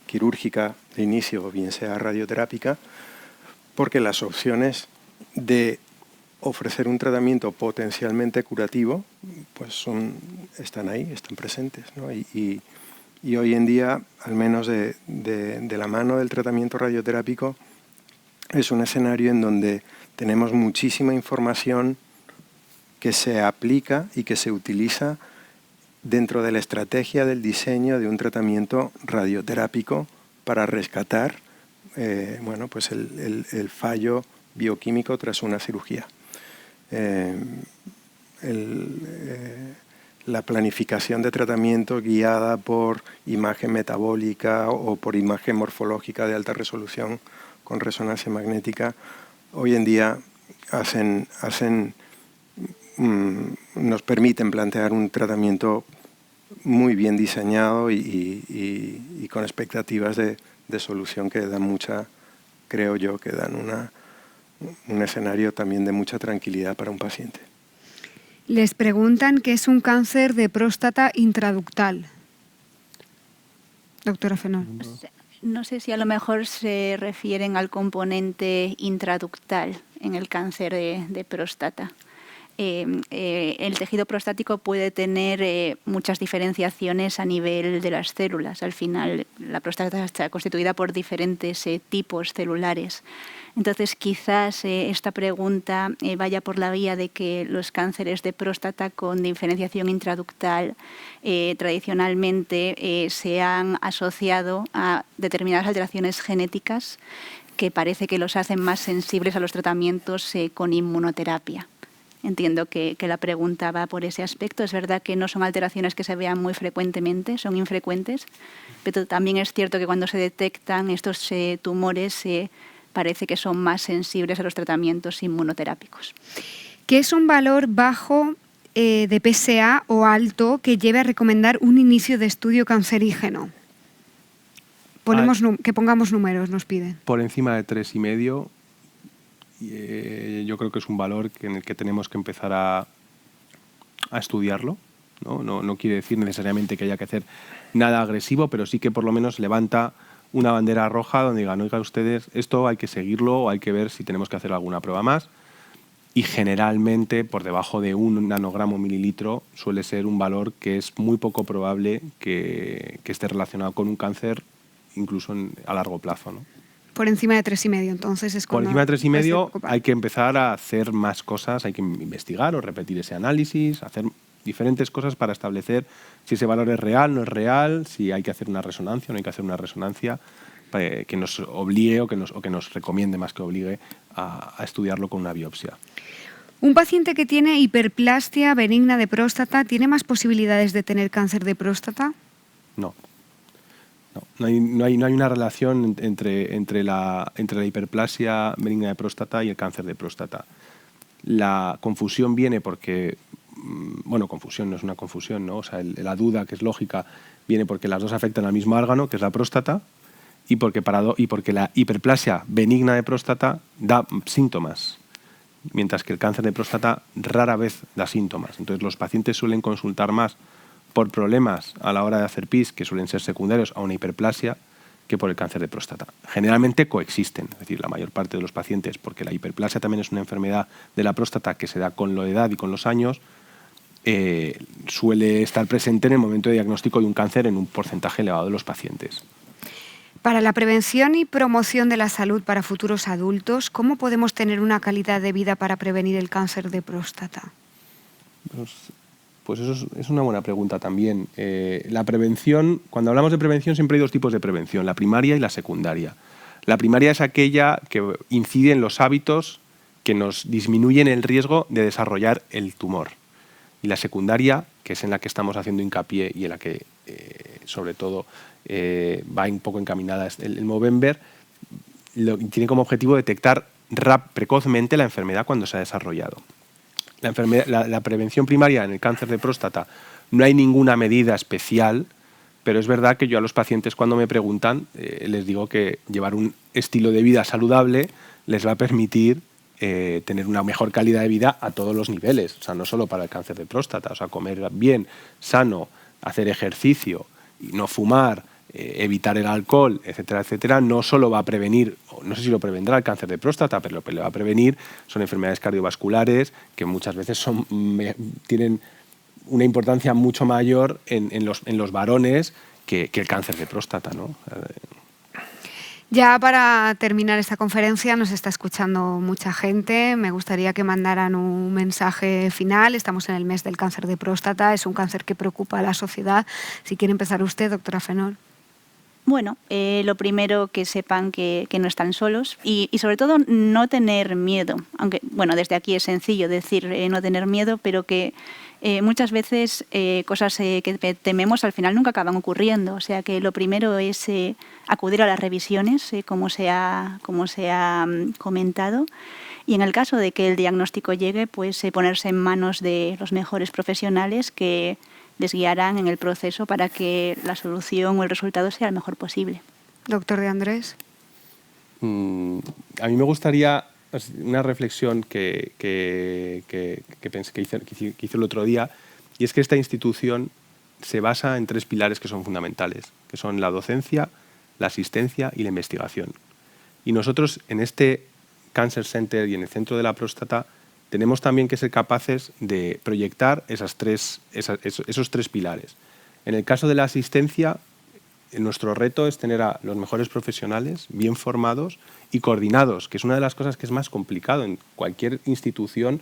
quirúrgica de inicio o bien sea radioterápica, porque las opciones de ofrecer un tratamiento potencialmente curativo pues están ahí, están presentes, ¿no? Y hoy en día, al menos de la mano del tratamiento radioterápico, es un escenario en donde tenemos muchísima información que se aplica y que se utiliza dentro de la estrategia del diseño de un tratamiento radioterápico para rescatar pues el fallo bioquímico tras una cirugía. La planificación de tratamiento guiada por imagen metabólica o por imagen morfológica de alta resolución con resonancia magnética, hoy en día nos permiten plantear un tratamiento muy bien diseñado y con expectativas de solución que dan creo yo, que dan un escenario también de mucha tranquilidad para un paciente. Les preguntan qué es un cáncer de próstata intraductal. Doctora Fenol. No sé si a lo mejor se refieren al componente intraductal en el cáncer de próstata. El tejido prostático puede tener muchas diferenciaciones a nivel de las células. Al final, la próstata está constituida por diferentes tipos celulares. Entonces, quizás esta pregunta vaya por la vía de que los cánceres de próstata con diferenciación intraductal tradicionalmente se han asociado a determinadas alteraciones genéticas que parece que los hacen más sensibles a los tratamientos con inmunoterapia. Entiendo que la pregunta va por ese aspecto. Es verdad que no son alteraciones que se vean muy frecuentemente, son infrecuentes, pero también es cierto que cuando se detectan estos tumores parece que son más sensibles a los tratamientos inmunoterápicos. ¿Qué es un valor bajo de PSA o alto que lleve a recomendar un inicio de estudio cancerígeno? Que pongamos números, nos piden. Por encima de 3,5, yo creo que es un valor en el que tenemos que empezar a estudiarlo. No quiere decir necesariamente que haya que hacer nada agresivo, pero sí que por lo menos levanta una bandera roja donde digan, oigan ustedes, esto hay que seguirlo o hay que ver si tenemos que hacer alguna prueba más. Y generalmente por debajo de 1 nanogramo mililitro suele ser un valor que es muy poco probable que esté relacionado con un cáncer, incluso a largo plazo, ¿no? Por encima de 3,5, entonces es cuando... Por encima de 3,5 hay que empezar a hacer más cosas, hay que investigar o repetir ese análisis, hacer diferentes cosas para establecer si ese valor es real, no es real, si hay que hacer una resonancia o no hay que hacer una resonancia que nos obligue o que nos recomiende más que obligue a estudiarlo con una biopsia. ¿Un paciente que tiene hiperplasia benigna de próstata tiene más posibilidades de tener cáncer de próstata? No. No hay una relación entre la hiperplasia benigna de próstata y el cáncer de próstata. La confusión viene porque, confusión no es una confusión, ¿no? O sea, la duda, que es lógica, viene porque las dos afectan al mismo órgano, que es la próstata, y porque la hiperplasia benigna de próstata da síntomas, mientras que el cáncer de próstata rara vez da síntomas. Entonces los pacientes suelen consultar más por problemas a la hora de hacer PIS, que suelen ser secundarios a una hiperplasia, que por el cáncer de próstata. Generalmente coexisten, es decir, la mayor parte de los pacientes, porque la hiperplasia también es una enfermedad de la próstata que se da con la edad y con los años, suele estar presente en el momento de diagnóstico de un cáncer en un porcentaje elevado de los pacientes. Para la prevención y promoción de la salud para futuros adultos, ¿cómo podemos tener una calidad de vida para prevenir el cáncer de próstata? Pues eso es una buena pregunta también. La prevención, cuando hablamos de prevención siempre hay dos tipos de prevención, la primaria y la secundaria. La primaria es aquella que incide en los hábitos que nos disminuyen el riesgo de desarrollar el tumor. Y la secundaria, que es en la que estamos haciendo hincapié y en la que sobre todo va un poco encaminada el Movember, tiene como objetivo detectar precozmente la enfermedad cuando se ha desarrollado. La prevención primaria en el cáncer de próstata no hay ninguna medida especial, pero es verdad que yo a los pacientes cuando me preguntan les digo que llevar un estilo de vida saludable les va a permitir tener una mejor calidad de vida a todos los niveles, o sea, no solo para el cáncer de próstata, o sea, comer bien, sano, hacer ejercicio, no fumar, evitar el alcohol, etcétera, etcétera, no solo va a prevenir, no sé si lo prevendrá el cáncer de próstata, pero lo que le va a prevenir son enfermedades cardiovasculares que muchas veces tienen una importancia mucho mayor en los varones que el cáncer de próstata, ¿no? Ya para terminar esta conferencia nos está escuchando mucha gente. Me gustaría que mandaran un mensaje final. Estamos en el mes del cáncer de próstata. Es un cáncer que preocupa a la sociedad. Si quiere empezar usted, doctora Fenol. Bueno, lo primero que sepan que no están solos y sobre todo no tener miedo. Aunque, bueno, desde aquí es sencillo decir no tener miedo, pero que muchas veces cosas que tememos al final nunca acaban ocurriendo. O sea que lo primero es acudir a las revisiones, como se ha comentado. Y en el caso de que el diagnóstico llegue, pues ponerse en manos de los mejores profesionales que les guiarán en el proceso para que la solución o el resultado sea el mejor posible. Doctor de Andrés. A mí me gustaría una reflexión que hice el otro día, y es que esta institución se basa en 3 pilares que son fundamentales, que son la docencia, la asistencia y la investigación. Y nosotros en este Cancer Center y en el Centro de la Próstata tenemos también que ser capaces de proyectar esos 3 pilares. En el caso de la asistencia, nuestro reto es tener a los mejores profesionales, bien formados y coordinados, que es una de las cosas que es más complicado en cualquier institución.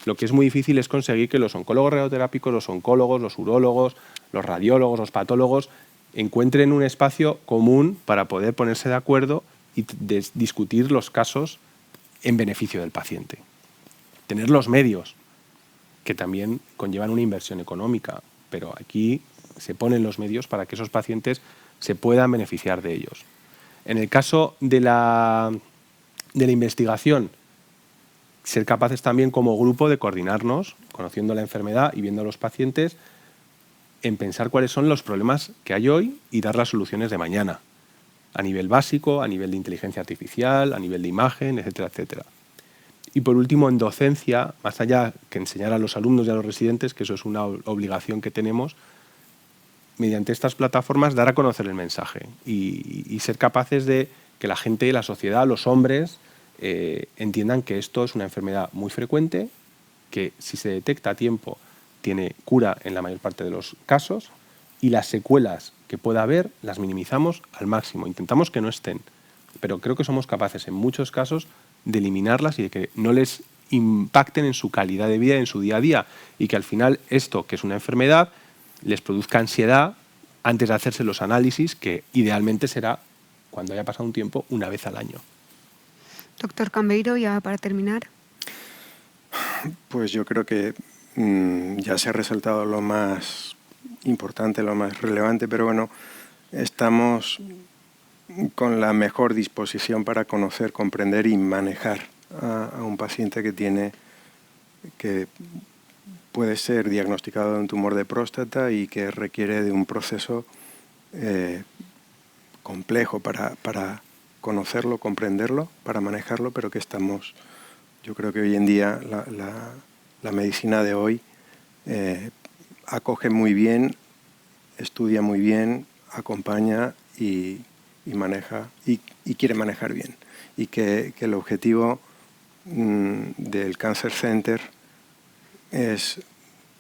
Lo que es muy difícil es conseguir que los oncólogos radioterápicos, los oncólogos, los urólogos, los radiólogos, los patólogos encuentren un espacio común para poder ponerse de acuerdo y discutir los casos en beneficio del paciente. Tener los medios, que también conllevan una inversión económica, pero aquí se ponen los medios para que esos pacientes se puedan beneficiar de ellos. En el caso de la investigación, ser capaces también como grupo de coordinarnos, conociendo la enfermedad y viendo a los pacientes, en pensar cuáles son los problemas que hay hoy y dar las soluciones de mañana, a nivel básico, a nivel de inteligencia artificial, a nivel de imagen, etcétera, etcétera. Y por último, en docencia, más allá que enseñar a los alumnos y a los residentes, que eso es una obligación que tenemos, mediante estas plataformas dar a conocer el mensaje y ser capaces de que la gente, la sociedad, los hombres entiendan que esto es una enfermedad muy frecuente, que si se detecta a tiempo tiene cura en la mayor parte de los casos y las secuelas que pueda haber las minimizamos al máximo. Intentamos que no estén, pero creo que somos capaces en muchos casos de eliminarlas y de que no les impacten en su calidad de vida y en su día a día y que al final esto, que es una enfermedad, les produzca ansiedad antes de hacerse los análisis, que idealmente será, cuando haya pasado un tiempo, una vez al año. Doctor Cambeiro, ya para terminar. Pues yo creo que ya se ha resaltado lo más importante, lo más relevante, pero bueno, estamos con la mejor disposición para conocer, comprender y manejar a un paciente que puede ser diagnosticado de un tumor de próstata y que requiere de un proceso complejo para conocerlo, comprenderlo, para manejarlo, pero que yo creo que hoy en día la medicina de hoy acoge muy bien, estudia muy bien, acompaña y maneja y quiere manejar bien. Y que el objetivo del Cancer Center es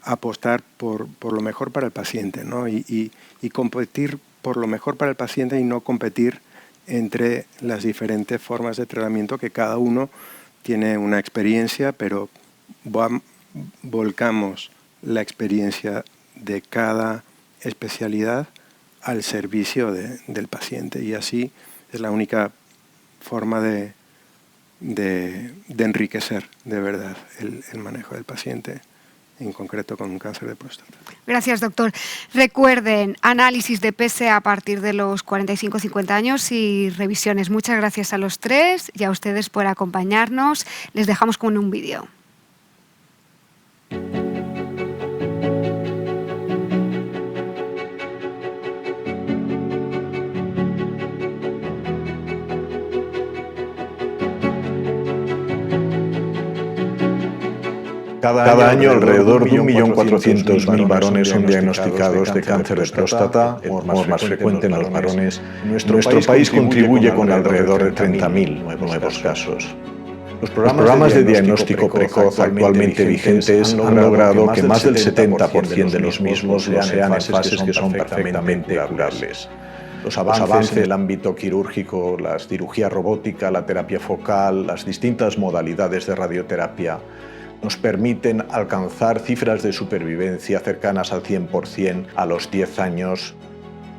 apostar por lo mejor para el paciente, ¿no? Y competir por lo mejor para el paciente y no competir entre las diferentes formas de tratamiento, que cada uno tiene una experiencia, pero volcamos la experiencia de cada especialidad al servicio del paciente, y así es la única forma de enriquecer de verdad el manejo del paciente, en concreto con un cáncer de próstata. Gracias, doctor. Recuerden, análisis de PSA a partir de los 45-50 años y revisiones. Muchas gracias a los 3 y a ustedes por acompañarnos. Les dejamos con un vídeo. Cada año alrededor de 1.400.000 varones son diagnosticados de cáncer de próstata, el tumor más frecuente en los varones. Nuestro país contribuye con alrededor de 30.000 nuevos casos. Los programas de diagnóstico precoz actualmente vigentes han logrado que más del 70% de los mismos sean en fases que son perfectamente curables. Los avances en el ámbito quirúrgico, la cirugía robótica, la terapia focal, las distintas modalidades de radioterapia nos permiten alcanzar cifras de supervivencia cercanas al 100% a los 10 años.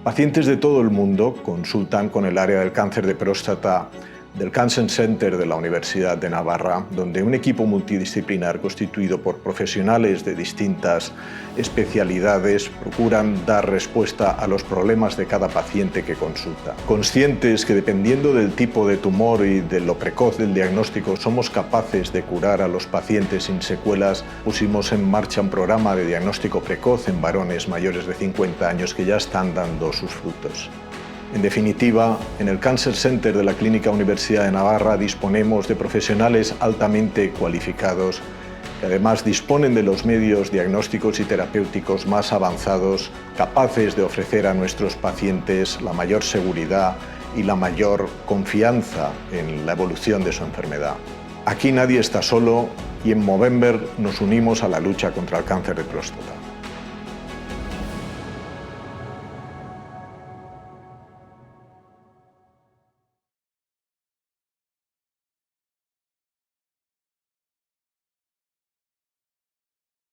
Pacientes de todo el mundo consultan con el área del cáncer de próstata del Cancer Center de la Universidad de Navarra, donde un equipo multidisciplinar constituido por profesionales de distintas especialidades procuran dar respuesta a los problemas de cada paciente que consulta. Conscientes que dependiendo del tipo de tumor y de lo precoz del diagnóstico somos capaces de curar a los pacientes sin secuelas, pusimos en marcha un programa de diagnóstico precoz en varones mayores de 50 años que ya están dando sus frutos. En definitiva, en el Cancer Center de la Clínica Universidad de Navarra disponemos de profesionales altamente cualificados que además disponen de los medios diagnósticos y terapéuticos más avanzados, capaces de ofrecer a nuestros pacientes la mayor seguridad y la mayor confianza en la evolución de su enfermedad. Aquí nadie está solo y en Movember nos unimos a la lucha contra el cáncer de próstata.